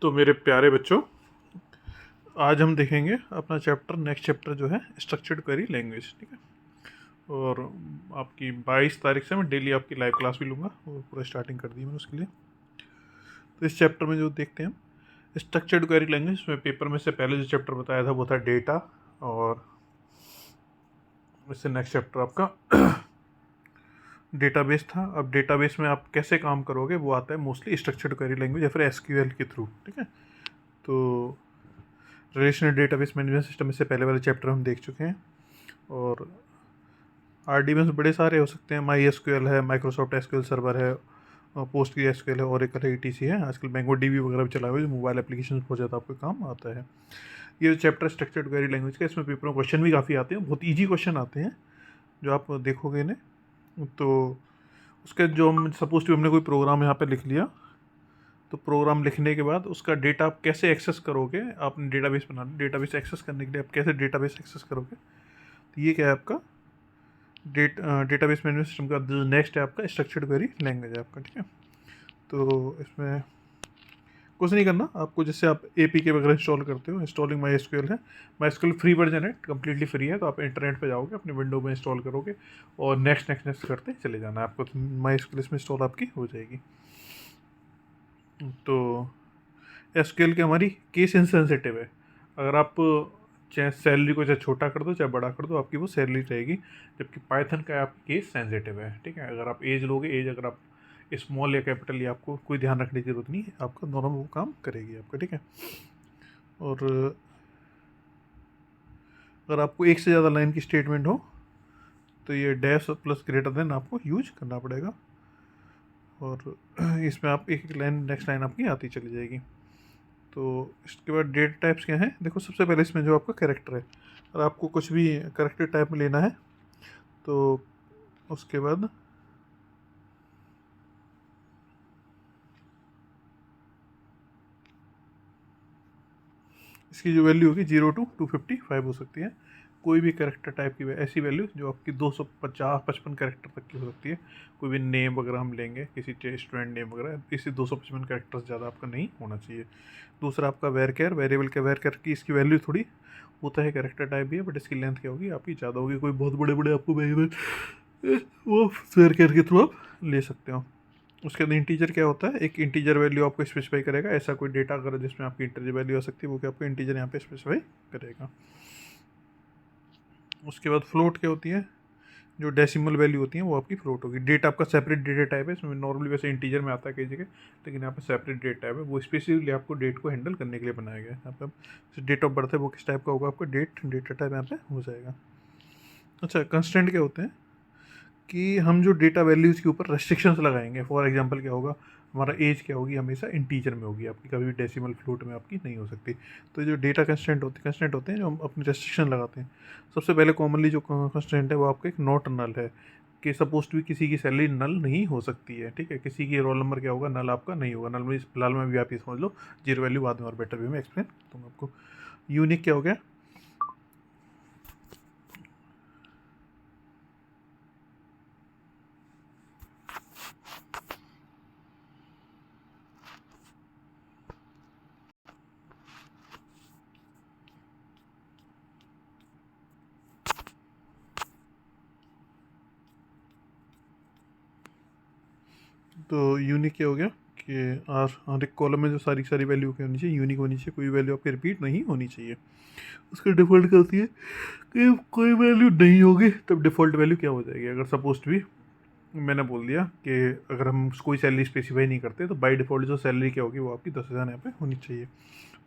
तो मेरे प्यारे बच्चों, आज हम देखेंगे अपना चैप्टर, नेक्स्ट चैप्टर जो है स्ट्रक्चर्ड क्वेरी लैंग्वेज। ठीक है। और आपकी 22 तारीख से मैं डेली आपकी लाइव क्लास भी लूँगा, वो पूरा स्टार्टिंग कर दी मैंने उसके लिए। तो इस चैप्टर में जो देखते हैं हम स्ट्रक्चर्ड क्वेरी लैंग्वेज में, पेपर में से पहले जो चैप्टर बताया था वो था डेटा, और इससे नेक्स्ट चैप्टर आपका डेटाबेस था। अब डेटाबेस में आप कैसे काम करोगे वो आता है मोस्टली स्ट्रक्चर्ड क्वेरी लैंग्वेज या फिर एसक्यूएल के थ्रू। ठीक है। तो रिलेशनल डेटाबेस मैनेजमेंट सिस्टम इससे पहले वाले चैप्टर हम देख चुके हैं। और आरडीबीएस बड़े सारे हो सकते हैं, माई एसक्यूएल है, माइक्रोसॉफ्ट एसक्यूएल सर्वर है, पोस्ट की एसक्यूएल है, ओरेकल है, ईटीसी है, आजकल मैंगो डीबी वगैरह भी चला हुआ है जो मोबाइल एप्लीकेशन बहुत ज़्यादा आपको काम आता है। ये चैप्टर स्ट्रक्चर्ड क्वेरी लैंग्वेज का, इसमें पेपर में क्वेश्चन भी काफ़ी आते हैं, बहुत ईजी क्वेश्चन आते हैं जो आप देखोगे इन्हें। तो उसके जो हम सपोज टू हमने कोई प्रोग्राम यहाँ पे लिख लिया, तो प्रोग्राम लिखने के बाद उसका डेटा आप कैसे एक्सेस करोगे, आपने डेटाबेस बनाना, डेटाबेस एक्सेस करने के लिए आप कैसे डेटाबेस एक्सेस करोगे। तो ये क्या है आपका डेटाबेस मैनेजमेंट सिस्टम का जो नेक्स्ट है आपका स्ट्रक्चर्ड क्वेरी लैंग्वेज है आपका। ठीक है। तो इसमें कुछ नहीं करना आपको, जैसे आप एपीके वगैरह इंस्टॉल करते हो, इंस्टॉलिंग माई एसक्यूएल है, माई एसक्यूएल फ्री वर्जन है, कम्प्लीटली फ्री है। तो आप इंटरनेट पे जाओगे, अपने विंडो में इंस्टॉल करोगे और नेक्स्ट नेक्स्ट नेक्स्ट करते चले जाना, आपको माई एसक्यूएल इसमें इंस्टॉल आपकी हो जाएगी। तो एसक्यूएल की हमारी केस इनसेंसिटिव है, अगर आप चाहे सैलरी को चाहे छोटा कर दो चाहे बड़ा कर दो, आपकी वो सैलरी रहेगी। जबकि पाइथन का आपकी केस सेंसिटिव है। ठीक है। अगर आप एज लोगे, एज अगर आप स्मॉल या कैपिटल, या आपको कोई ध्यान रखने की जरूरत नहीं है, आपका दोनों वो काम करेगी आपका। ठीक है। और अगर आपको एक से ज़्यादा लाइन की स्टेटमेंट हो तो ये डैश प्लस ग्रेटर देन आपको यूज करना पड़ेगा, और इसमें आप एक एक लाइन नेक्स्ट लाइन आपकी आती चली जाएगी। तो इसके बाद डेटा टाइप्स क्या हैं, देखो सबसे पहले इसमें जो आपका कैरेक्टर है, और आपको कुछ भी कैरेक्टर टाइप में लेना है तो उसके बाद इसकी जो वैल्यू होगी 0 to 255 हो सकती है। कोई भी कैरेक्टर टाइप की ऐसी वैल्यू जो आपकी 250-55 कैरेक्टर तक की हो सकती है। कोई भी नेम वगैरह हम लेंगे, किसी स्टूडेंट नेम वगैरह, इसी 255 कैरेक्टर से ज़्यादा आपका नहीं होना चाहिए। दूसरा आपका वेरकेयर, वेरिएबल के वेरकेयर की इसकी वैल्यू थोड़ी होता है, कैरेक्टर टाइप भी है, बट इसकी लेंथ क्या होगी आपकी ज़्यादा होगी। कोई बहुत बड़े बड़े आपको वेरिएबल वो वेरकेयर के थ्रू आप ले सकते हो। उसके अंदर इंटीजर क्या होता है, एक इंटीजर वैल्यू आपको स्पेसिफाई करेगा, ऐसा कोई डेटा अगर जिसमें आपकी इंटीजर वैल्यू आ सकती है वो क्या आपको इंटीजर यहाँ पे स्पेसिफाई करेगा। उसके बाद फ्लोट क्या होती है, जो डेसिमल वैल्यू होती है वो आपकी फ्लोट होगी। डेट आपका सेपरेट डेटा टाइप है, इसमें नॉर्मली वैसे इंटीजर में आता है कई जगह, लेकिन यहाँ पे सेपरेट डेट टाइप है, वो स्पेसिफिकली आपको डेट को हैंडल करने के लिए बनाया गया है। यहाँ पे डेट ऑफ बर्थ है वो किस टाइप का होगा, आपका डेटा टाइप यहाँ पे हो जाएगा। अच्छा, कंस्टेंट क्या होते हैं कि हम जो डेटा वैल्यूज़ के ऊपर रेस्ट्रिक्शंस लगाएंगे। फॉर एग्जांपल क्या होगा, हमारा एज क्या होगी, हमेशा इंटीजर में होगी आपकी, कभी भी डेसिमल फ्लोट में आपकी नहीं हो सकती। तो जो डेटा कंस्टेंट होते हैं जो हम अपने रेस्ट्रिक्शन लगाते हैं, सबसे पहले कॉमनली जो कंस्टेंट है वो आपका एक नॉट नल है, कि सपोज टू भी किसी की सैलरी नल नहीं हो सकती है। ठीक है। किसी की रोल नंबर क्या होगा, नल आपका नहीं होगा। नल में फिलहाल में भी आप ये समझ लो, जीरो वैल्यू बाद में और बेटर वे में एक्सप्लेन दूंगा आपको। यूनिक क्या हो गया, तो यूनिक क्या हो गया कि हर एक कॉलम में जो सारी सारी वैल्यू क्या होनी चाहिए, यूनिक होनी चाहिए, कोई वैल्यू आपकी रिपीट नहीं होनी चाहिए। उसका डिफ़ॉल्ट क्या होती है कि कोई वैल्यू नहीं होगी तब डिफ़ॉल्ट वैल्यू क्या हो जाएगी। अगर सपोज भी मैंने बोल दिया कि अगर हम कोई सैलरी स्पेसिफाई नहीं करते तो बाय डिफ़ॉल्ट जो सैलरी क्या होगी वो आपकी 10,000 यहाँ पे होनी चाहिए।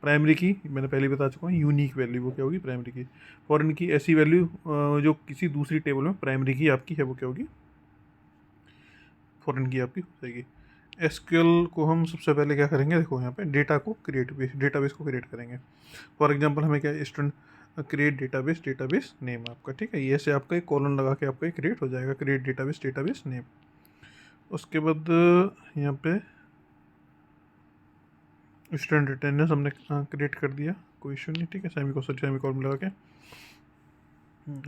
प्राइमरी की मैंने पहले बता चुका हूँ, यूनिक वैल्यू वो क्या होगी, प्राइमरी की। फॉरेन की ऐसी वैल्यू जो किसी दूसरी टेबल में प्राइमरी की आपकी है वो क्या होगी, फॉरेन की आपकी हो जाएगी। एसक्यूएल को हम सबसे पहले क्या करेंगे, देखो यहाँ पे डेटाबेस को क्रिएट करेंगे। फॉर एग्जांपल हमें क्या, स्टूडेंट क्रिएट डेटाबेस नेम आपका। ठीक है। ये से आपका एक कॉलम लगा के आपका क्रिएट हो जाएगा, क्रिएट डेटाबेस नेम। उसके बाद यहाँ पे स्टूडेंट अटेंडेंस हमने क्रिएट कर दिया, कोई इशू नहीं। ठीक है। सेमी कॉलम लगा के,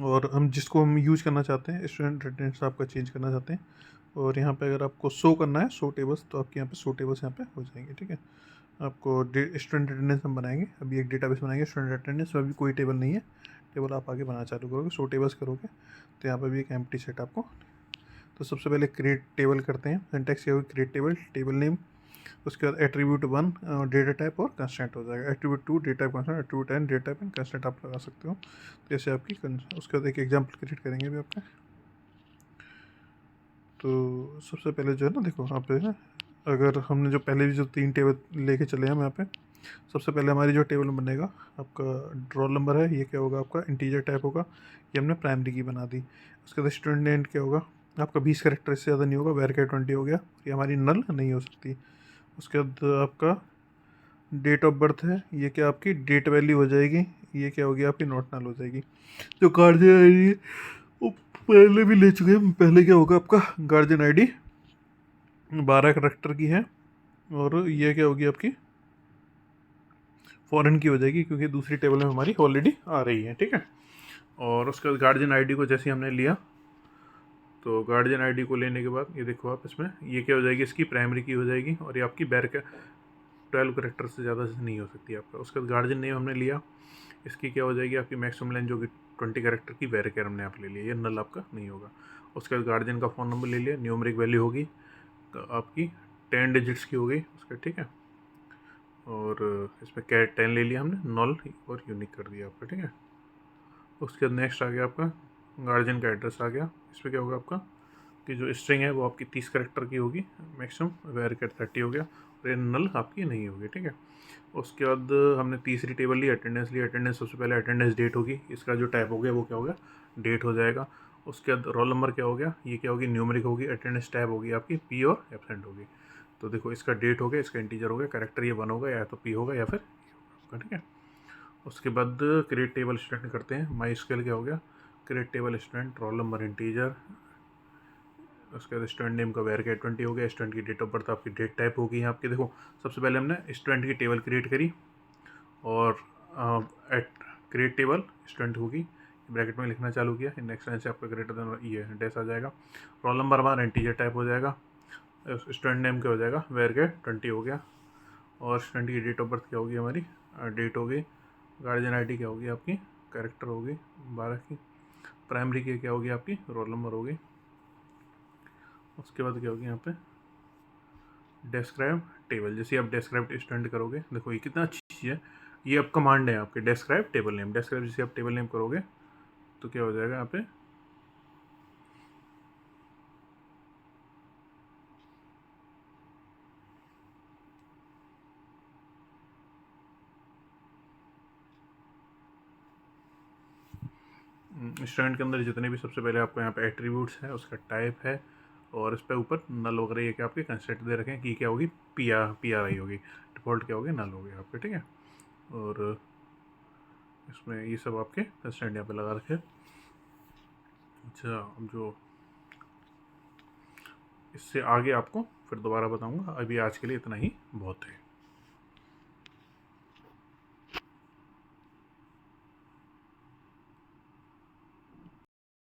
और हम जिसको हम यूज करना चाहते हैं, स्टूडेंट अटेंडेंस आपका चेंज करना चाहते हैं, और यहाँ पे अगर आपको शो करना है शो टेबल्स, तो आपके यहाँ पे शो टेबल्स यहाँ पे हो जाएंगे, ठीक है। आपको स्टूडेंट अटेंडेंस हम बनाएंगे, अभी एक डेटाबेस बनाएंगे स्टूडेंट अटेंडेंस में, अभी कोई टेबल नहीं है, टेबल आप आगे बनाना चालू करोगे, शो टेबल्स करोगे तो यहाँ पर भी एक एम्प्टी सेट आपको। तो सबसे पहले क्रिएट टेबल करते हैं, सिंटैक्स क्या होगी, क्रिएट टेबल, टेबल नेम, उसके बाद एट्रीब्यूट 1 डेटा टाइप और कंस्टेंट हो जाएगा, attribute 2 data type constant, attribute n data type and constant आप लगा सकते हो। तो जैसे आपकी उसके बाद एक एग्जांपल क्रिएट करेंगे अभी आपका। तो सबसे पहले जो है ना, देखो यहाँ पे अगर हमने जो पहले भी जो 3 टेबल लेके चले हैं हम यहाँ पे, सबसे पहले हमारी जो टेबल बनेगा आपका रोल नंबर है, ये क्या होगा आपका इंटीजर टाइप होगा, ये हमने प्राइमरी की बना दी। उसके बाद स्टूडेंट नेम क्या होगा आपका 20 करेक्टर से ज़्यादा नहीं होगा, वेर 20 हो गया, ये हमारी नल नहीं हो सकती। उसके बाद आपका डेट ऑफ बर्थ है, ये क्या आपकी डेट वैल्यू हो जाएगी, ये क्या होगी आपकी नॉट नल हो जाएगी। जो गार्जियन आई डी वो पहले भी ले चुके हैं, पहले क्या होगा आपका गार्जियन आई डी 12 करेक्टर की है, और ये क्या होगी आपकी फॉरेन की हो जाएगी, क्योंकि दूसरी टेबल में हमारी ऑलरेडी आ रही है, ठीक है। और उसके बाद गार्जियन आईडी को जैसे हमने लिया, तो गार्जियन आईडी को लेने के बाद ये देखो आप इसमें ये क्या हो जाएगी, इसकी प्राइमरी की हो जाएगी, और ये आपकी बैर का 12 करेक्टर से ज़्यादा नहीं हो सकती आपका। उसके बाद गार्जियन नेम हमने लिया, इसकी क्या हो जाएगी आपकी मैक्सिमम लेंथ, जो कि 20 करेक्टर की वेर केयर हमने आप ले लिया, ये नल आपका नहीं होगा। उसके बाद गार्जियन का फ़ोन नंबर ले लिया, न्यूमरिक वैल्यू होगी आपकी 10 डिजिट्स की होगी उसका, ठीक है। और इसमें कैट 10 ले लिया हमने, नॉल और यूनिक कर दिया आपका, ठीक है। उसके बाद नेक्स्ट आ गया आपका गार्जियन का एड्रेस आ गया, इसमें क्या होगा आपका कि जो स्ट्रिंग है वो आपकी 30 करेक्टर की होगी मैक्सिमम, वेर कैट 30 हो गया, और ये नल आपकी नहीं होगी, ठीक है। उसके बाद हमने तीसरी टेबल ली, अटेंडेंस ली, अटेंडेंस सबसे पहले अटेंडेंस डेट होगी, इसका जो टाइप हो गया वो क्या हो गया डेट हो जाएगा। उसके बाद रोल नंबर क्या हो गया, ये क्या होगी न्यूमरिक होगी, अटेंडेंस टाइप होगी आपकी पी और एब्सेंट होगी। तो देखो इसका डेट हो गया, इसका इंटीजर हो गया, करेक्टर ये 1 होगा, या तो पी होगा या फिर होगा, ठीक है। उसके बाद क्रिएट टेबल स्टूडेंट करते हैं, माई स्केल क्या हो गया create table student, roll number integer, उसके बाद स्टूडेंट नेम का वेर कैट 20 हो गया, स्टूडेंट की डेट ऑफ बर्थ आपकी डेट टाइप होगी यहाँ आपकी। देखो सबसे पहले हमने स्टूडेंट की टेबल क्रिएट करी, और एट क्रिएट टेबल स्टूडेंट होगी, ब्रैकेट में लिखना चालू किया, नेक्स्ट लाइन से आपका ग्रेटर देन ये डैश आ जाएगा, रोल नंबर हमारा इंटीजर टाइप हो जाएगा, स्टूडेंट नेम क्या हो जाएगा वेर कैट 20 हो गया, और स्टूडेंट की डेट ऑफ बर्थ क्या होगी हमारी डेट होगी, गार्जियन आईडी क्या होगी आपकी कैरेक्टर होगी 12 की, प्राइमरी की क्या होगी आपकी रोल नंबर होगी। उसके बाद क्या होगी यहाँ पे डिस्क्राइब टेबल, जैसे आप डिस्क्राइब स्टूडेंट करोगे, देखो ये कितना अच्छी चीज़ है, ये अब कमांड है आपके डिस्क्राइब टेबल नेम, डिस्क्राइब जैसे आप टेबल नेम करोगे तो क्या हो जाएगा यहाँ पे स्टूडेंट के अंदर जितने भी सबसे पहले आपको यहाँ पे एट्रीब्यूट्स है, उसका टाइप है, और इस पर ऊपर नल वगैरह ये क्या आपके कंस्ट्रक्ट दे रखे हैं कि क्या होगी पी आर आई होगी, डिफ़ॉल्ट क्या होगी नल होगी आपके, ठीक है। और इसमें ये सब आपके कंस्ट्रेंट यहाँ पे लगा रखे। अच्छा अब जो इससे आगे आपको फिर दोबारा बताऊंगा, अभी आज के लिए इतना ही बहुत है।